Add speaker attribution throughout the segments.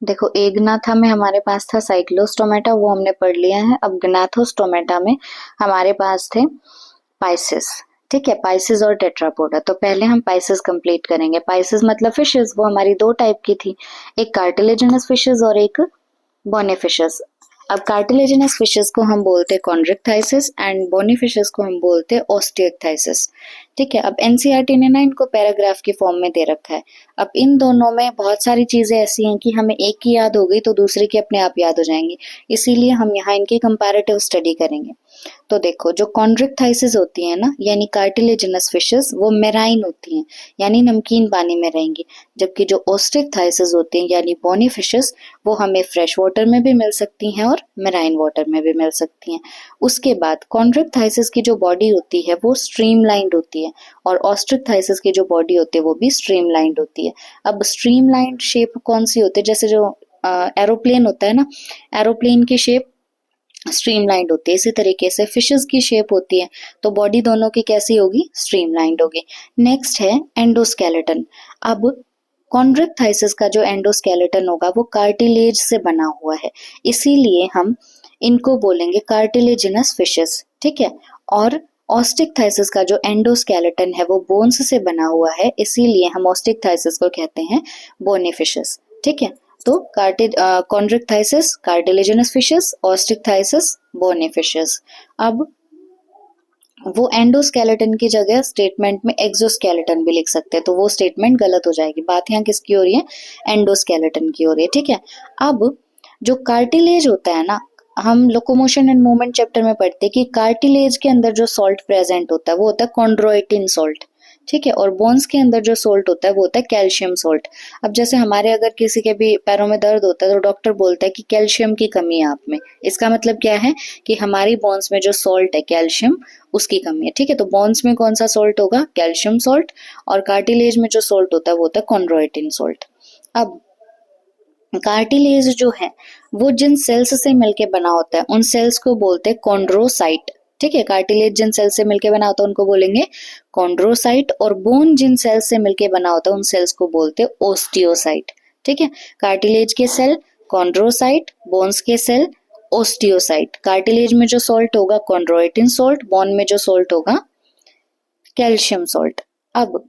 Speaker 1: देखो, एग्नाथा में हमारे पास था साइक्लोस्टोमेटा, वो हमने पढ़ लिया है। अब ग्नाथोस्टोमेटा में हमारे पास थे पाइसेस। ठीक है, पाइसेस और टेट्रापोडा। तो पहले हम पाइसेस कंप्लीट करेंगे। पाइसेस मतलब फिशेस, वो हमारी दो टाइप की थी, एक कार्टिलेजिनस फिशेस और एक बोनी फिशेस। अब कार्टिलेजिनस फिशेस को हम बोलते हैं कॉन्ड्रिक्टाइसिस एंड बोनी फिशेस को हम बोलते हैं ऑस्टियोक्टाइसिस। ठीक है, अब एनसीईआरटी ने ना इनको पैराग्राफ की फॉर्म में दे रखा है। अब इन दोनों में बहुत सारी चीजें ऐसी हैं कि हमें एक की याद हो गई तो दूसरी की अपने आप याद हो जाएंगी, इसीलिए हम यहाँ इनकी कंपैरेटिव स्टडी करेंगे। तो देखो, जो कॉन्ड्रिक्टाइसिस होती है ना, यानी कार्टिलेजिनस फिशेस, वो मेराइन होती हैं, यानी नमकीन पानी में रहेंगी। जबकि जो ओस्ट्रिकथाइसिस होती हैं यानी बोनी फिशेस, वो हमें फ्रेश वाटर में भी मिल सकती हैं और मेराइन वाटर में भी मिल सकती हैं। उसके बाद कॉन्ड्रिक्टाइसिस की जो बॉडी होती है वो स्ट्रीमलाइंड होती है, और ऑस्ट्रिकथाइसिस की जो बॉडी होती है वो भी स्ट्रीमलाइंड होती है। अब स्ट्रीमलाइंड शेप कौन सी होती है? जैसे जो एरोप्लेन होता है ना, एरोप्लेन की शेप स्ट्रीमलाइंड होती है, इसी तरीके से फिशेस की शेप होती है। तो बॉडी दोनों की कैसी होगी? स्ट्रीमलाइंड होगी। नेक्स्ट है एंडोस्केलेटन। अब कॉन्ड्रिक्टाइसिस का जो एंडोस्केलेटन होगा वो कार्टिलेज से बना हुआ है, इसीलिए हम इनको बोलेंगे कार्टिलेजिनस फिशेस। ठीक है, और ऑस्टिकथाइसिस का जो एंडोस्केलेटन है वो बोन्स से बना हुआ है, इसीलिए हम ऑस्टिकथाइसिस को कहते हैं बोनी फिशेस। ठीक है, तो कॉन्ड्रिक्टाइसिस कार्टिलेजिनस फिशेस, ऑस्टिकथाइसिस बोनी फिशेस। अब वो एंडोस्केलेटन की जगह स्टेटमेंट में एक्सोस्केलेटन भी लिख सकते हैं, तो वो स्टेटमेंट गलत हो जाएगी। बात यहाँ किसकी हो रही है? एंडोस्केलेटन की हो रही है। ठीक है, अब जो कार्टिलेज होता है ना, हम लोकोमोशन एंड मूवमेंट चैप्टर में पढ़ते हैं कि कार्टिलेज के अंदर जो सॉल्ट प्रेजेंट होता है वो होता है कॉन्ड्रोइटिन सॉल्ट। ठीक है, और बोन्स के अंदर जो सॉल्ट होता है वो होता है कैल्शियम सॉल्ट। अब जैसे हमारे अगर किसी के भी पैरों में दर्द होता है तो डॉक्टर बोलता है कि कैल्शियम की कमी है आप में, इसका मतलब क्या है कि हमारी बोन्स में जो सॉल्ट है कैल्शियम, उसकी कमी है। ठीक है, तो बोन्स में कौन सा सॉल्ट होगा? Calcium salt. और कार्टिलेज में जो सॉल्ट होता है वो होता है कॉन्ड्रोइटिन सॉल्ट। अब कार्टिलेज जो है वो जिन सेल्स से मिलके बना होता है उन सेल्स को बोलते हैं कॉन्ड्रोसाइट। ठीक है, कार्टिलेज जिन सेल्स से मिलके बना होता है उनको बोलेंगे कॉन्ड्रोसाइट, और बोन जिन सेल्स से मिलके बना होता है उन सेल्स को बोलते हैं ओस्टियोसाइट। ठीक है, कार्टिलेज के सेल कॉन्ड्रोसाइट, बोन्स के सेल ओस्टियोसाइट। कार्टिलेज में जो सॉल्ट होगा कॉन्ड्रोइटिन सॉल्ट, बोन में जो सॉल्ट होगा कैल्शियम सॉल्ट। अब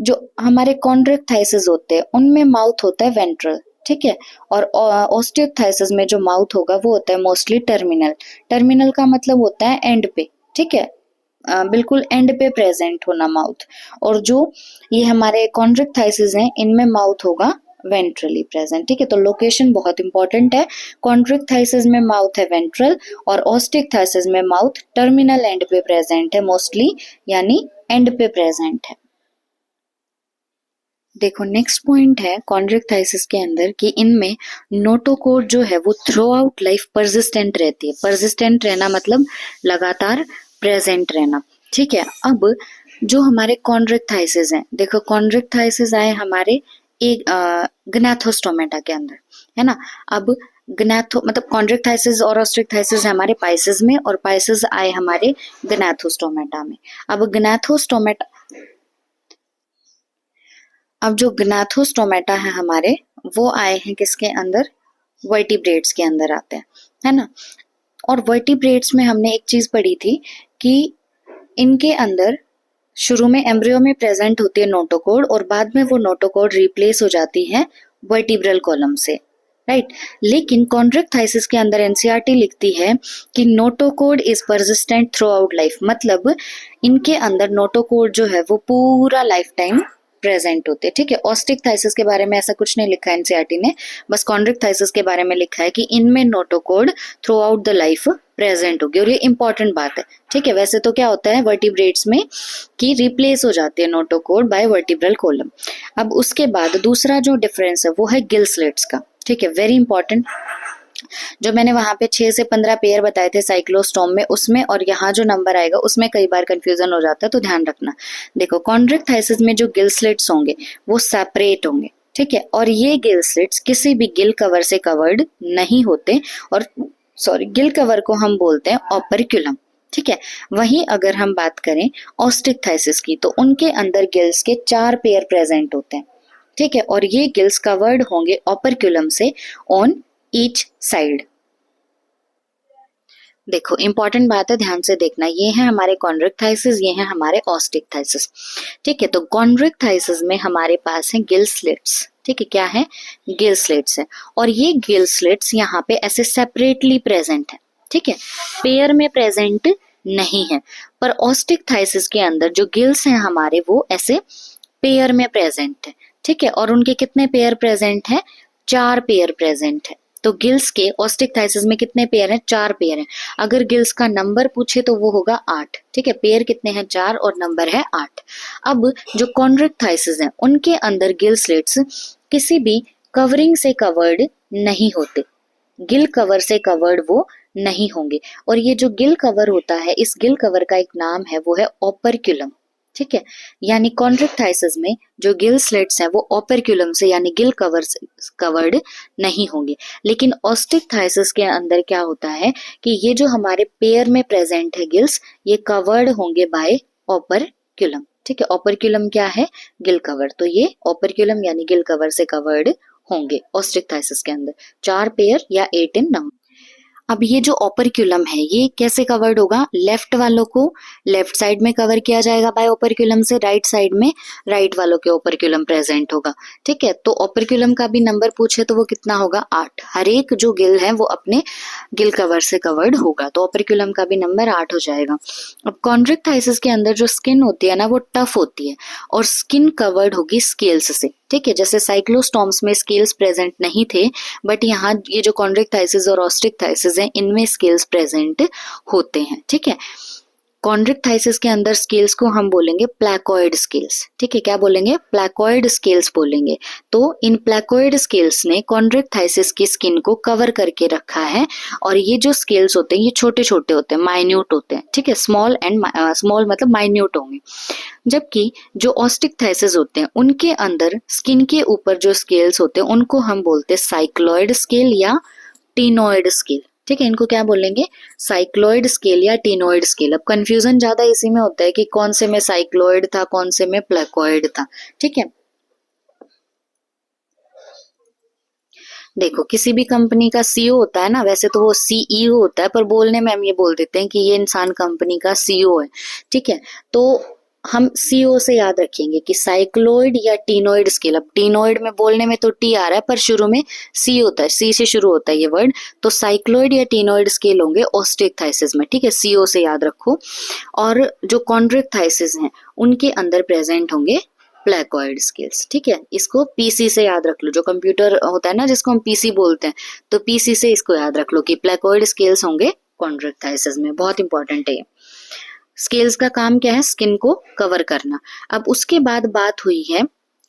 Speaker 1: जो हमारे कॉन्ड्रिक्टाइसिस होते हैं उनमें माउथ होता है वेंट्रल। ठीक है, और ऑस्टियोक्टाइसिस में जो माउथ होगा वो होता है मोस्टली टर्मिनल। टर्मिनल का मतलब होता है एंड पे। ठीक है, बिल्कुल एंड पे प्रेजेंट होना माउथ। और जो ये हमारे कॉन्ड्रिक्टाइसिस हैं इनमें माउथ होगा वेंट्रली प्रेजेंट। ठीक है, तो लोकेशन बहुत इंपॉर्टेंट है। कॉन्ड्रिक्टाइसिस में माउथ है वेंट्रल, और ऑस्टियोक्टाइसिस में माउथ टर्मिनल एंड पे प्रेजेंट है मोस्टली, यानी एंड पे प्रेजेंट है। देखो, नेक्स्ट पॉइंट है कॉन्ड्रिक्टाइसिस के अंदर कि इनमें नोटोकोड जो है वो थ्रू आउट लाइफ परसिस्टेंट रहती है। परसिस्टेंट रहना मतलब लगातार प्रेजेंट रहना। ठीक है, अब जो हमारे कॉन्ड्रिक्टाइसिस हैं, देखो कॉन्ड्रिक्टाइसिस आए हमारे एक ग्नाथोस्टोमेटा के अंदर, है ना। अब ग्नाथो मतलब कॉन्ड्रिक्टाइसिस और ऑस्ट्रिक्टाइसिस हमारे पाइसिस में, और पाइसिस आए हमारे ग्नाथोस्टोमेटा में। अब ग्नाथोस्टोमेटा अब जो ग्नाथोस्टोमेटा है हमारे, वो आए हैं किसके अंदर? वर्टिब्रेट्स के अंदर आते हैं, है ना। और वर्टिब्रेट्स में हमने एक चीज पढ़ी थी कि इनके अंदर शुरू में एम्ब्रियो में प्रेजेंट होती है नोटोकोड, और बाद में वो नोटोकोड रिप्लेस हो जाती है वर्टिब्रल कॉलम से, राइट। लेकिन कॉन्ड्रिक्टाइसिस के अंदर एनसीईआरटी लिखती है कि notochord is persistent through out life, मतलब इनके अंदर नोटोकोड जो है वो पूरा लाइफ टाइम प्रेजेंट होते हैं। ठीक है, ऑस्टिकथाइसिस के बारे में ऐसा कुछ नहीं लिखा है एनसीईआरटी ने, बस कॉन्ड्रिक्टाइसिस के बारे में लिखा है कि इनमें notochord through out the life present होगी, और ये इंपॉर्टेंट बात है। ठीक है, वैसे तो क्या होता है वर्टिब्रेट्स में कि रिप्लेस हो जाती है नोटोकोड बाय वर्टिब्रल कॉलम। अब उसके बाद दूसरा जो डिफरेंस है वो है गिल स्लिट्स का। ठीक है, वेरी इंपॉर्टेंट। जो मैंने वहां पे 6 से 15 पेयर बताए थे साइक्लोस्टोम में, उसमें और यहाँ जो नंबर आएगा उसमें कई बार कंफ्यूजन हो जाता है, तो ध्यान रखना। देखो, कॉन्ड्रिक्टाइसिस में जो गिल स्लिट्स होंगे वो सेपरेट होंगे। ठीक है, और ये गिल स्लिट्स किसी भी गिल कवर से कवर्ड नहीं होते, और सॉरी, गिल कवर को हम बोलते हैं ऑपरक्यूलम। ठीक है, वहीं अगर हम बात करें ऑस्टिकथाइसिस की, तो उनके अंदर गिल्स के 4 पेयर प्रेजेंट होते हैं। ठीक है, और ये गिल्स कवर्ड होंगे ओपर्क्यूलम से ऑन ईच साइड। देखो इंपॉर्टेंट बात है, ध्यान से देखना, ये है हमारे कॉन्ड्रिक्टाइसिस, ये है हमारे ऑस्टिकथाइसिस। ठीक है, तो कॉन्ड्रिक्टाइसिस में हमारे पास है गिल स्लिट्स। ठीक है, क्या है? गिल स्लिट्स है, और ये गिल स्लिट्स यहाँ पे ऐसे सेपरेटली प्रेजेंट है। ठीक है, पेयर में प्रेजेंट नहीं है, पर ऑस्टिकथाइसिस के अंदर जो गिल्स हैं हमारे वो ऐसे पेयर में प्रेजेंट है। ठीक है, और उनके कितने पेयर प्रेजेंट है? 4 पेयर प्रेजेंट है। तो गिल्स के ऑस्टिकथाइसिस में कितने पेयर हैं? 4 पेयर हैं। अगर गिल्स का नंबर पूछे तो वो होगा 8। ठीक है, पेयर कितने हैं? 4 और नंबर है 8। अब जो कॉन्ड्रिक्टाइसिस हैं उनके अंदर गिल स्लिट्स किसी भी कवरिंग से कवर्ड नहीं होते, गिल कवर से कवर्ड वो नहीं होंगे। और ये जो गिल कवर होता है, इस गिल कवर का एक नाम है, वो है ओपर्क्यूलम। ठीक है, यानी कॉन्ड्रिक्टाइसिस में जो गिल स्लिट्स हैं वो ओपर्क्यूलम से यानी गिल कवर से कवर्ड नहीं होंगे। लेकिन ऑस्टिकथाइसिस के अंदर क्या होता है कि ये जो हमारे पेयर में प्रेजेंट है गिल्स, ये कवर्ड होंगे बाय ओपर्क्यूलम। ठीक है, ओपर्क्यूलम क्या है? Gill cover. तो ये ओपर्क्यूलम यानी गिल कवर से कवर्ड होंगे ऑस्टिकथाइसिस के अंदर, 4 पेयर या 8 इन नंबर। अब ये जो ओपर्क्यूलम है ये कैसे कवर्ड होगा? लेफ्ट वालों को लेफ्ट साइड में कवर किया जाएगा बाय ओपर्क्यूलम से, राइट साइड में राइट वालों के ओपर्क्यूलम प्रेजेंट होगा। ठीक है, तो ओपर्क्यूलम का भी नंबर पूछे तो वो कितना होगा? 8। हर एक जो गिल है वो अपने गिल कवर से कवर्ड होगा, तो ओपर्क्यूलम का भी नंबर 8 हो जाएगा। अब कॉन्ड्रिक्टाइसिस के अंदर जो स्किन होती है ना वो टफ होती है, और स्किन कवर्ड होगी स्केल्स से। ठीक है, जैसे साइक्लोस्टॉम्स में स्केल्स प्रेजेंट नहीं थे, बट यहाँ ये जो कॉन्ड्रिक्टाइसिस और ऑस्टिकथाइसिस हैं इनमें स्केल्स प्रेजेंट होते हैं। ठीक है, कॉन्ड्रिक्टाइसिस के अंदर स्केल्स को हम बोलेंगे प्लैकॉइड स्केल्स। ठीक है, क्या बोलेंगे? प्लैकॉइड स्केल्स बोलेंगे। तो इन प्लैकॉइड स्केल्स ने कॉन्ड्रिक्टाइसिस की स्किन को कवर करके रखा है, और ये जो स्केल्स होते हैं ये छोटे छोटे होते हैं, माइन्यूट होते हैं। ठीक है, स्मॉल मतलब माइन्यूट होंगे। जबकि जो ऑस्टिकथाइसिस होते हैं उनके अंदर स्किन के ऊपर जो स्केल्स होते हैं उनको हम बोलते हैं साइक्लॉइड स्केल या टीनॉइड स्केल। ठीक है, इनको क्या बोलेंगे? साइक्लॉइड स्केल या टीनॉइड स्केल। अब कंफ्यूजन ज्यादा इसी में होता है कि कौन से में साइक्लॉइड था, कौन से में प्लेकॉइड था। ठीक है, देखो किसी भी कंपनी का सीईओ होता है ना, वैसे तो वो सीईओ होता है, पर बोलने में हम ये बोल देते हैं कि ये इंसान कंपनी का सीईओ है। ठीक है, तो हम सीईओ से याद रखेंगे कि साइक्लोइड या टीनोइड स्केल। अब टीनोइड में बोलने में तो टी आ रहा है, पर शुरू में सी होता है, सी से शुरू होता है ये वर्ड। तो साइक्लोइड या टीनोइड स्केल होंगे ऑस्टिकथाइसिस में। ठीक है, सीओ से याद रखो। और जो कॉन्ड्रिक्टाइसिस हैं उनके अंदर प्रेजेंट होंगे प्लेकॉइड स्केल्स। ठीक है, इसको पीसी से याद रख लो, जो कंप्यूटर होता है ना जिसको हम पीसी बोलते हैं, तो पीसी से इसको याद रख लो कि प्लेकॉइड स्केल्स होंगे कॉन्ड्रिक्टाइसिस में। बहुत इंपॉर्टेंट है ये। स्केल्स का काम क्या है? स्किन को कवर करना। अब उसके बाद बात हुई है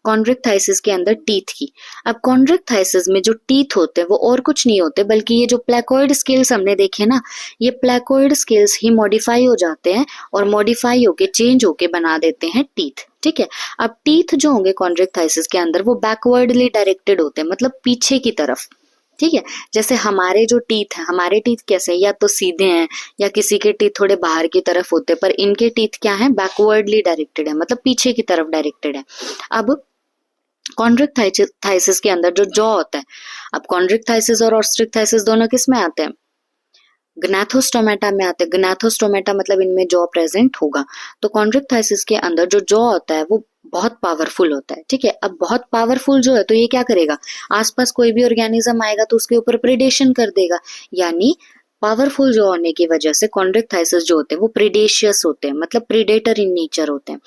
Speaker 1: कॉन्ड्रिक्टाइसिस के अंदर टीथ की। अब कॉन्ड्रिक्टाइसिस में जो टीथ होते हैं वो और कुछ नहीं होते, बल्कि ये जो प्लेकॉइड स्केल्स हमने देखे ना, ये प्लेकॉइड स्केल्स ही मॉडिफाई हो जाते हैं, और मॉडिफाई होके चेंज होके बना देते हैं टीथ। ठीक है, अब टीथ जो होंगे कॉन्ड्रिक्टाइसिस के अंदर वो बैकवर्डली डायरेक्टेड होते हैं, मतलब पीछे की तरफ। ठीक है, जैसे हमारे जो टीथ हैं, हमारे टीथ कैसे हैं? या तो सीधे हैं या किसी के टीथ थोड़े बाहर की तरफ होते हैं, पर इनके टीथ क्या है? बैकवर्डली डायरेक्टेड है, मतलब पीछे की तरफ डायरेक्टेड है। अब कॉन्ड्रिक्टाइसिस के अंदर जो जॉ होता है, अब कॉन्ड्रिक्टाइसिस और ऑस्ट्रिकथाइसिस दोनों किस में आते हैं? ग्नाथोस्टोमेटा में आते हैं। ग्नाथोस्टोमेटा मतलब इनमें जॉ प्रेजेंट होगा। तो कॉन्ड्रिक्टाइसिस के अंदर जो जॉ होता है वो बहुत पावरफुल होता है। ठीक है, अब बहुत पावरफुल जो है तो ये क्या करेगा? आसपास कोई भी ऑर्गेनिज्म आएगा तो उसके ऊपर प्रिडेशन कर देगा, यानी पावरफुल जो होने की वजह से कॉन्ड्रिक्टाइसिस जो होते हैं वो प्रिडेशियस होते हैं, मतलब प्रीडेटर इन नेचर होते हैं।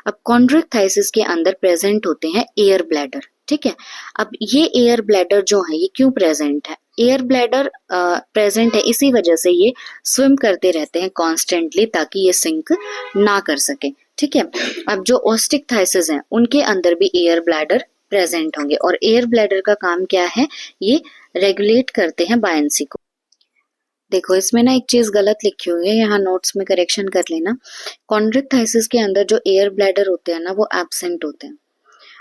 Speaker 1: अब कॉन्ड्रिक्टाइसिस के अंदर प्रेजेंट होते हैं एयर ब्लैडर। ठीक है, अब ये एयर ब्लैडर जो है ये क्यों प्रेजेंट है? एयर ब्लैडर प्रेजेंट है इसी वजह से ये स्विम करते रहते हैं कॉन्स्टेंटली, ताकि ये सिंक ना कर सके। ठीक है, अब जो ऑस्टिकथाइसिस हैं उनके अंदर भी एयर ब्लैडर प्रेजेंट होंगे, और एयर ब्लैडर का काम क्या है? ये रेगुलेट करते हैं बायंसी को। देखो इसमें ना एक चीज गलत लिखी हुई है, यहाँ नोट्स में करेक्शन कर लेना। कॉन्ड्रिक्टाइसिस के अंदर जो एयर ब्लैडर होते हैं ना वो एब्सेंट होते हैं।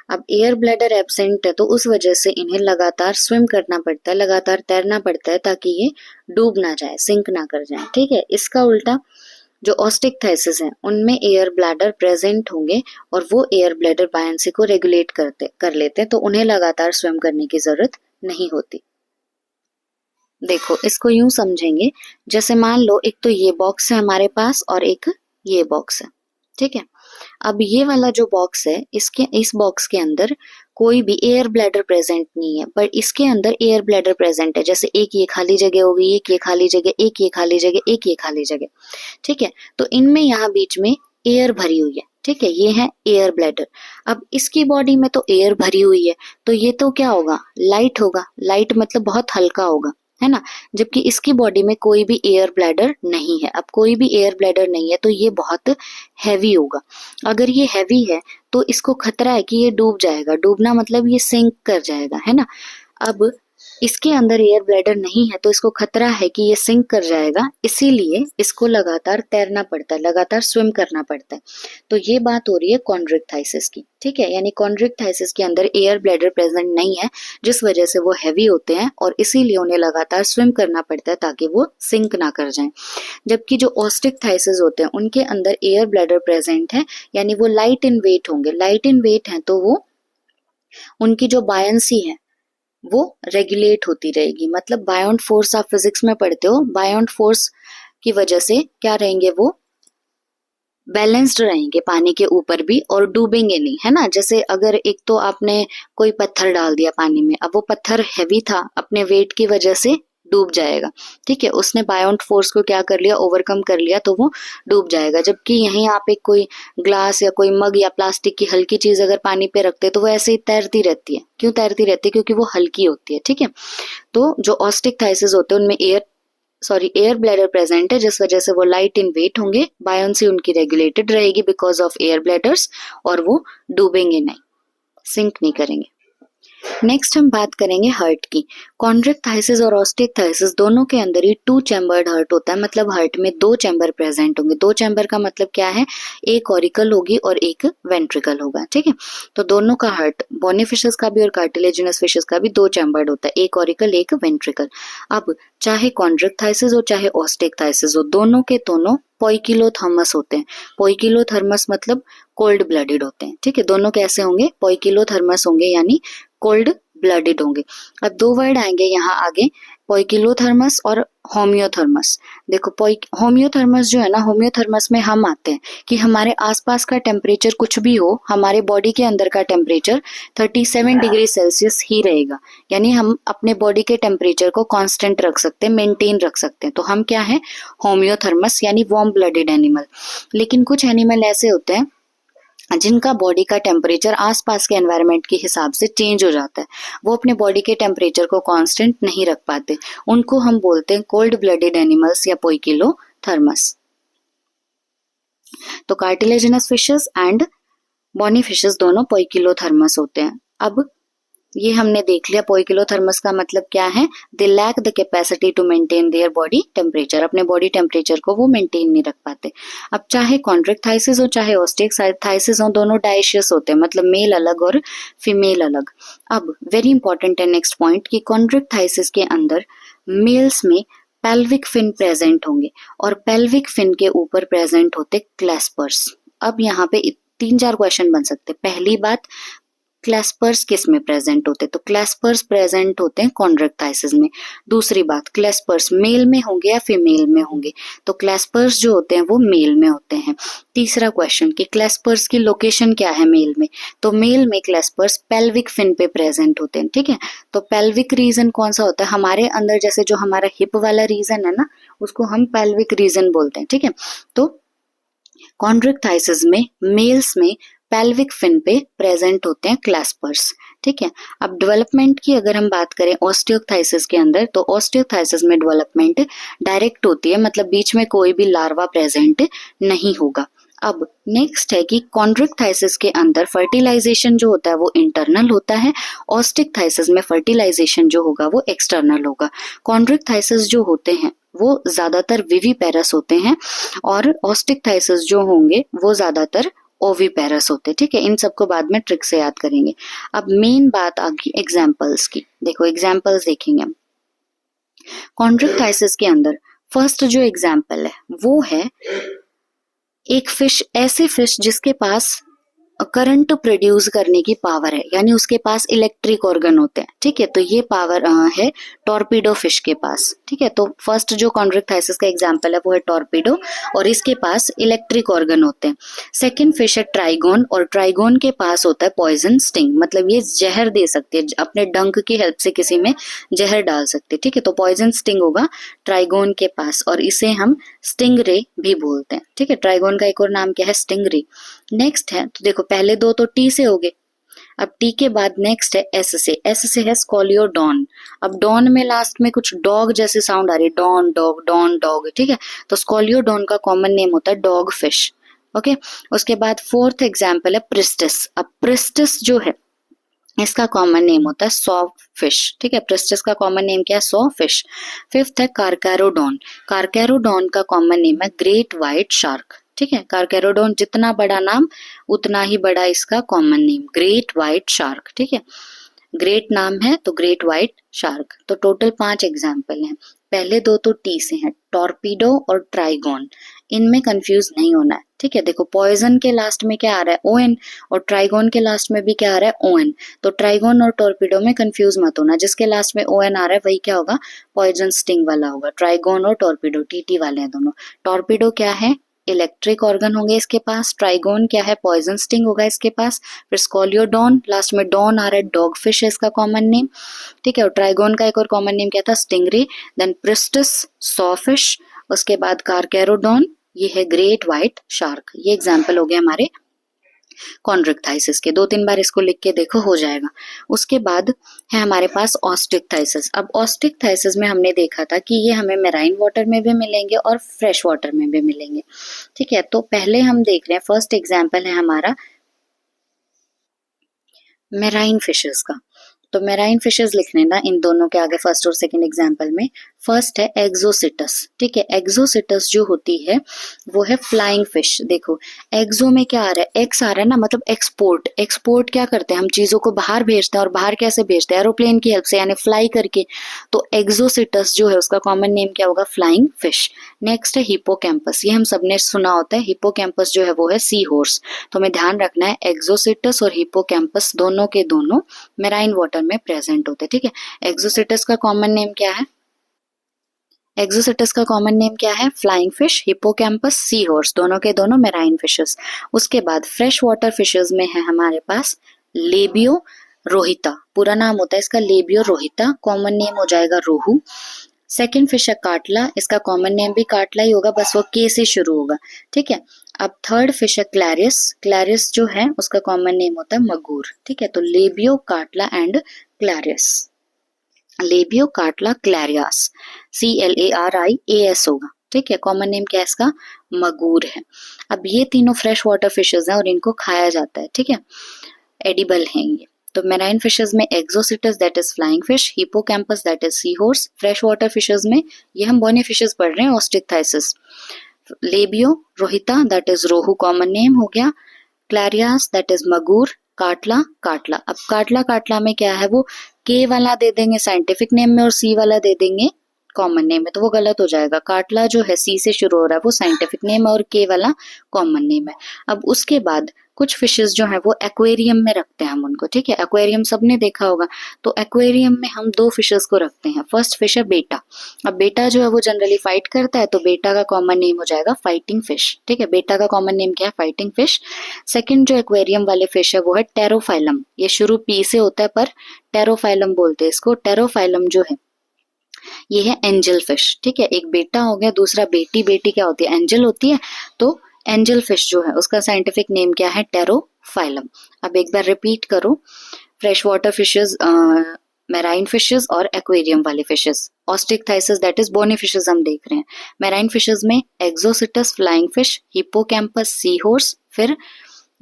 Speaker 1: अब एयर ब्लैडर एब्सेंट है तो उस वजह से इन्हें लगातार स्विम करना पड़ता है, लगातार तैरना पड़ता है, ताकि ये डूब ना जाए, सिंक ना कर जाए। ठीक है, इसका उल्टा जो ऑस्टिक-थाइसिस है उनमें एयर ब्लैडर प्रेजेंट होंगे और वो एयर ब्लैडर बायंसी को रेगुलेट कर लेते हैं, तो उन्हें लगातार स्विम करने की जरूरत नहीं होती। देखो इसको यूं समझेंगे, जैसे मान लो एक तो ये बॉक्स है हमारे पास और एक ये बॉक्स है, ठीक है। अब ये वाला जो बॉक्स है, इस बॉक्स के अंदर कोई भी एयर ब्लैडर प्रेजेंट नहीं है, पर इसके अंदर एयर ब्लैडर प्रेजेंट है। जैसे एक ये खाली जगह हो गई, एक ये खाली जगह, एक ये खाली जगह, एक ये खाली जगह, ठीक है। तो इनमें यहाँ बीच में एयर भरी हुई है, ठीक है, ये है एयर ब्लैडर। अब इसकी बॉडी में तो एयर भरी हुई है, तो ये तो क्या होगा, लाइट होगा। लाइट मतलब बहुत हल्का होगा, है ना। जबकि इसकी बॉडी में कोई भी एयर ब्लैडर नहीं है। अब कोई भी एयर ब्लैडर नहीं है तो ये बहुत हैवी होगा। अगर ये हैवी है तो इसको खतरा है कि ये डूब जाएगा। डूबना मतलब ये सिंक कर जाएगा, है ना। अब इसके अंदर एयर ब्लैडर नहीं है तो इसको खतरा है कि ये सिंक कर जाएगा, इसीलिए इसको लगातार तैरना पड़ता है, लगातार स्विम करना पड़ता है। तो ये बात हो रही है कॉन्ड्रिक्टाइसिस की, ठीक है। यानी कॉन्ड्रिक्टाइसिस के अंदर एयर ब्लैडर प्रेजेंट नहीं है, जिस वजह से वो हैवी होते हैं और इसीलिए उन्हें लगातार स्विम करना पड़ता है ताकि वो सिंक ना कर जाएं। जबकि जो ऑस्टिक-थाइसिस होते हैं उनके अंदर एयर ब्लैडर प्रेजेंट है, यानी वो लाइट इन वेट होंगे। लाइट इन वेट है तो वो उनकी जो बायंसी है वो रेगुलेट होती रहेगी। मतलब बायोंट फोर्स आप फिजिक्स में पढ़ते हो, बायोंट फोर्स की वजह से क्या रहेंगे, वो बैलेंस्ड रहेंगे पानी के ऊपर भी और डूबेंगे नहीं, है ना। जैसे अगर एक तो आपने कोई पत्थर डाल दिया पानी में, अब वो पत्थर हैवी था, अपने वेट की वजह से डूब जाएगा, ठीक है। उसने बायोंट फोर्स को क्या कर लिया, ओवरकम कर लिया, तो वो डूब जाएगा। जबकि यहीं आप एक कोई ग्लास या कोई मग या प्लास्टिक की हल्की चीज अगर पानी पे रखते तो वो ऐसे ही तैरती रहती है। क्यों तैरती रहती है, क्योंकि वो हल्की होती है, ठीक है। तो जो ऑस्टिक-थाइसिस होते हैं उनमें एयर ब्लैडर प्रेजेंट है, जिस वजह से वो लाइट इन वेट होंगे, बायोंसी उनकी रेगुलेटेड रहेगी बिकॉज ऑफ एयर ब्लैडर्स, और वो डूबेंगे नहीं, सिंक नहीं करेंगे। नेक्स्ट हम बात करेंगे हार्ट की। कॉन्ड्रिक्टाइसिस और ऑस्टिक-थाइसिस दोनों के अंदर ही 2 चैम्बर्ड हार्ट होता है। मतलब हार्ट में 2 चैम्बर प्रेजेंट होंगे। 2 चैम्बर का मतलब क्या है, एक ऑरिकल होगी और एक वेंट्रिकल होगा, ठीक है। तो दोनों का हार्ट, बोनी फिशेस का भी और कार्टिलेजिनस फिशेस का भी 2 चैम्बर्ड होता है, एक ऑरिकल एक वेंट्रिकल। अब चाहे कॉन्ड्रिक्टाइसिस हो चाहे ऑस्टिक-थाइसिस हो, दोनों के दोनों पोइकिलोथर्मस होते हैं। पोइकिलोथर्मस मतलब कोल्ड ब्लडेड होते हैं, ठीक है। दोनों कैसे होंगे, पोइकिलोथर्मस होंगे, यानी कोल्ड ब्लडेड होंगे। अब 2 वर्ड आएंगे यहाँ आगे, पोइकिलोथर्मस और होम्योथर्मस। देखो होम्योथर्मस जो है ना, होम्योथर्मस में हम आते हैं कि हमारे आसपास का टेम्परेचर कुछ भी हो, हमारे बॉडी के अंदर का टेम्परेचर 37 डिग्री सेल्सियस ही रहेगा। यानी हम अपने बॉडी के टेम्परेचर को कांस्टेंट रख सकते हैं, मेंटेन रख सकते हैं। तो हम क्या है, होम्योथर्मस यानी वार्म ब्लडेड एनिमल। लेकिन कुछ एनिमल ऐसे होते हैं जिनका बॉडी का टेम्परेचर आसपास के एनवायरनमेंट के हिसाब से चेंज हो जाता है, वो अपने बॉडी के टेम्परेचर को कांस्टेंट नहीं रख पाते, उनको हम बोलते हैं कोल्ड ब्लडेड एनिमल्स या पोइकिलोथर्मस। तो cartilaginous fishes and bony fishes दोनों पोइकिलोथर्मस होते हैं। अब ये हमने देख लिया पोइकिलोथर्मस का मतलब क्या है, they lack the capacity to maintain their body temperature, अपने बॉडी टेम्परेचर को वो मेंटेन नहीं रख पाते। अब चाहे कॉन्ड्रिक्टाइसिस हो चाहे ऑस्टिक-थाइसिस हो, दोनों डायशियस होते हैं, मतलब मेल अलग और फीमेल अलग। अब वेरी इंपॉर्टेंट है नेक्स्ट पॉइंट कि कॉन्ड्रिक्टाइसिस के अंदर मेल्स में पेल्विक फिन प्रेजेंट होंगे और पेल्विक फिन के ऊपर प्रेजेंट होते क्लैस्पर्स। अब यहाँ पे 3-4 क्वेश्चन बन सकते हैं। पहली बात, क्लैस्पर्स किस में प्रेजेंट होते हैं, तो क्लैस्पर्स प्रेजेंट होते हैं कॉन्ड्रिक्टाइसिस में। दूसरी बात, क्लैस्पर्स मेल में होंगे या फीमेल में होंगे, तो क्लैस्पर्स जो होते हैं वो मेल में होते हैं। तीसरा क्वेश्चन कि क्लैस्पर्स की लोकेशन क्या है मेल में, तो मेल में क्लैस्पर्स पेल्विक फिन पे प्रेजेंट होते हैं, ठीक है। तो पेल्विक रीजन कौन सा होता है, हमारे अंदर जैसे जो हमारा हिप वाला रीजन है ना, उसको हम पेल्विक रीजन बोलते हैं, ठीक है। तो कॉन्ड्रिक्टाइसिस में मेल्स में पेल्विक फिन पे प्रेजेंट होते हैं क्लैस्पर्स, ठीक है। अब डेवलपमेंट की अगर हम बात करें ऑस्टियोक्थाइसिस के अंदर, तो ऑस्टियोक्थाइसिस में डेवलपमेंट डायरेक्ट होती है, मतलब बीच में कोई भी लार्वा प्रेजेंट नहीं होगा। अब नेक्स्ट है कि कॉन्ड्रिक्टाइसिस के अंदर फर्टिलाइजेशन जो होता है वो इंटरनल होता है, ऑस्टिक-थाइसिस में फर्टिलाइजेशन जो होगा वो एक्सटर्नल होगा। कॉन्ड्रिक्टाइसिस जो होते हैं वो ज्यादातर विविपेरस होते हैं और ऑस्टिक-थाइसिस जो होंगे वो ज्यादातर ओविपेरस होते हैं, ठीक है। इन सबको बाद में ट्रिक से याद करेंगे। अब मेन बात आ गई एग्जाम्पल्स की। देखो एग्जाम्पल्स देखेंगे हम। कॉन्ड्रिक्टाइसिस के अंदर फर्स्ट जो एग्जाम्पल है वो है एक फिश, ऐसे फिश जिसके पास करंट प्रोड्यूस करने की पावर है, यानी उसके पास इलेक्ट्रिक ऑर्गन होते हैं, ठीक है। तो ये पावर है टॉर्पीडो फिश के पास, ठीक है। तो फर्स्ट जो कॉन्ड्रिक्टाइसिस का एग्जांपल है वो है टॉर्पीडो, और इसके पास इलेक्ट्रिक ऑर्गन होते हैं। सेकंड फिश है ट्राइगोन, और ट्राइगोन के पास होता है पॉइजन स्टिंग, मतलब ये जहर दे सकते हैं, अपने डंक की हेल्प से किसी में जहर डाल सकते हैं, ठीक है। तो पॉइजन स्टिंग होगा ट्राइगोन के पास, और इसे हम स्टिंग रे भी बोलते हैं, ठीक है। ट्राइगोन का एक और नाम क्या है, स्टिंग रे। नेक्स्ट है, तो देखो पहले दो तो टी से हो गए, अब टी के बाद नेक्स्ट है एस से। एस से है स्कॉलियोडॉन। अब डॉन में लास्ट में कुछ डॉग जैसे साउंड आ रही है, डॉन डॉग, डॉन डॉग, ठीक है। तो स्कॉलियोडॉन का कॉमन नेम होता है डॉग फिश, ओके। उसके बाद फोर्थ एग्जाम्पल है प्रिस्टिस। अब प्रिस्टिस जो है इसका कॉमन नेम होता है सॉ फिश, ठीक है। प्रिस्टिस का कॉमन नेम क्या है, सॉ फिश। फिफ्थ है कार्कैरोडॉन। कार्कैरोडॉन का कॉमन नेम है ग्रेट व्हाइट शार्क, ठीक है। कार्कैरोडॉन जितना बड़ा नाम उतना ही बड़ा इसका common name, great white shark, ठीक है। ग्रेट नाम है तो ग्रेट व्हाइट शार्क। तो टोटल 5 एग्जाम्पल हैं। पहले दो तो टी से हैं, टॉर्पीडो और ट्राइगोन, इनमें कंफ्यूज नहीं होना है, ठीक है। देखो पॉइजन के लास्ट में क्या आ रहा है, ओएन, और ट्राइगोन के लास्ट में भी क्या आ रहा है, ओएन। तो ट्राइगोन और टॉर्पीडो में कंफ्यूज मत होना, जिसके लास्ट में ओएन आ रहा है वही क्या होगा, पॉइजन स्टिंग वाला होगा। ट्राइगोन और टॉर्पीडो टीटी वाले हैं दोनों। टॉर्पीडो क्या है, इलेक्ट्रिक ऑर्गन होंगे इसके पास। ट्राइगोन क्या है, पॉइजन स्टिंग होगा इसके पास। फिर स्कॉलियोडॉन, लास्ट में डॉन आ रहा है, डॉग फिश है इसका कॉमन नेम, ठीक है। और ट्राइगोन का एक और कॉमन नेम क्या था, stingray. Then Pristis, saw fish. उसके बाद कार्कैरोडॉन, ये है ग्रेट व्हाइट शार्क। ये एग्जाम्पल हो गए हमारे कॉन्ड्रिक्टाइसिस के। 2-3 बार इसको लिख के देखो, हो जाएगा। उसके बाद है हमारे पास ऑस्टिक्टाइसिस। अब ऑस्टिक्टाइसिस में हमने देखा था कि ये हमें मेराइन वाटर में भी मिलेंगे और फ्रेश वाटर में भी मिलेंगे, ठीक है। तो पहले हम देख रहे हैं, फर्स्ट एग्जाम्पल है हमारा मेराइन फिशेस का। तो मेराइन फिशेस लिखने ना इन दोनों के आगे फर्स्ट और सेकंड एग्जाम्पल में। फर्स्ट है एक्सोसिटस, ठीक है। एक्सोसिटस जो होती है वो है फ्लाइंग फिश। देखो एक्सो में क्या आ रहा है, एक्स आ रहा है ना, मतलब एक्सपोर्ट। एक्सपोर्ट क्या करते हैं, हम चीजों को बाहर भेजते हैं, और बाहर कैसे भेजते हैं, एरोप्लेन की हेल्प से, यानी फ्लाई करके। तो एक्सोसिटस जो है उसका कॉमन नेम क्या होगा, फ्लाइंग फिश। नेक्स्ट है हिपोकैम्पस, ये हम सबने सुना होता है। हिपोकैम्पस जो है वो है सी हॉर्स। तो हमें ध्यान रखना है एक्सोसिटस और हिपोकैम्पस दोनों के दोनों मेराइन वाटर में प्रेजेंट होते हैं, ठीक है। एक्सोसिटस का कॉमन नेम क्या है, एक्सोसिटस का कॉमन नेम क्या है, flying fish. Hippocampus, sea horse, दोनों के दोनों मेराइन फिशेस। उसके बाद फ्रेश वाटर फिशेस में है हमारे पास लेबियो रोहिता, पूरा नाम होता है इसका लेबियो रोहिता, कॉमन नेम हो जाएगा रोहू। सेकेंड फिश है काटला, इसका कॉमन नेम भी काटला ही होगा, बस वो के से शुरू होगा, ठीक है। अब थर्ड फिश है क्लैरिस। क्लैरिस जो है उसका कॉमन नेम होता है मगूर, ठीक है। तो labio, Katla and Clarice. Labio, Katla, क्लैरियास, CLARIAS होगा, ठीक है। कॉमन नेम क्या है इसका, मगूर है। अब ये तीनों फ्रेश वाटर फिशेज हैं और इनको खाया जाता है, ठीक है, एडिबल हैं ये। तो मेराइन फिशेज में Exocoetus that is flying fish, Hippocampus that is sea horse. Fresh water fishes में ये हम बोनी फिशेज पढ़ रहे हैं, Osteichthyes. Labeo rohita that is rohu, common name हो गया। Clarias that is magur. Catla, catla. अब काटला, काटला में क्या है, वो के वाला दे देंगे साइंटिफिक नेम में और सी वाला दे देंगे कॉमन नेम में, तो वो गलत हो जाएगा। काटला जो है सी से शुरू हो रहा है वो साइंटिफिक नेम है और के वाला कॉमन नेम है। अब उसके बाद कुछ फिशेस जो है वो एक्वेरियम में रखते हैं हम उनको, ठीक है। एक्वेरियम सबने देखा होगा, तो एक्वेरियम में हम 2 फिशेस को रखते हैं। फर्स्ट फिश है बेटा। अब बेटा जो है वो जनरली फाइट करता है, तो बेटा का कॉमन नेम हो जाएगा फाइटिंग फिश, ठीक है। बेटा का कॉमन नेम क्या है, फाइटिंग फिश। सेकंड जो एक्वेरियम वाले फिश है वो है टेरोफाइलम, ये शुरू पी से होता है पर टेरोफाइलम बोलते हैं इसको। टेरोफाइलम जो है ये है एंजल फिश, ठीक है। एक बेटा हो गया, दूसरा बेटी। बेटी क्या होती है, एंजल होती है। तो एंजल फिश जो है उसका साइंटिफिक नेम क्या है, टेरोफाइलम। अब एक बार रिपीट करो, fresh water fishes, marine fishes और एक्वेरियम वाले fishes. Osteichthyes that is bony fishes हम देख रहे हैं। मेराइन फिशेस में exocoetus flying fish, hippocampus sea horse. फिर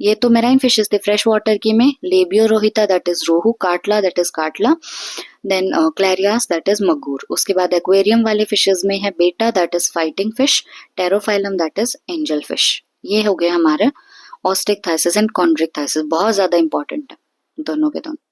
Speaker 1: ये तो मेराइन फिशेस थे। फ्रेश वाटर की में labeo rohita that is rohu, catla that is catla, then clarias that is magur. उसके बाद एक्वेरियम वाले फिशेस में है betta that is fighting fish, Pterophyllum that is angel fish. ये हो गया हमारे ऑस्टिक्टाइसिस एंड कॉन्ड्रिक्टाइसिस, बहुत ज्यादा इंपॉर्टेंट है दोनों के दोनों।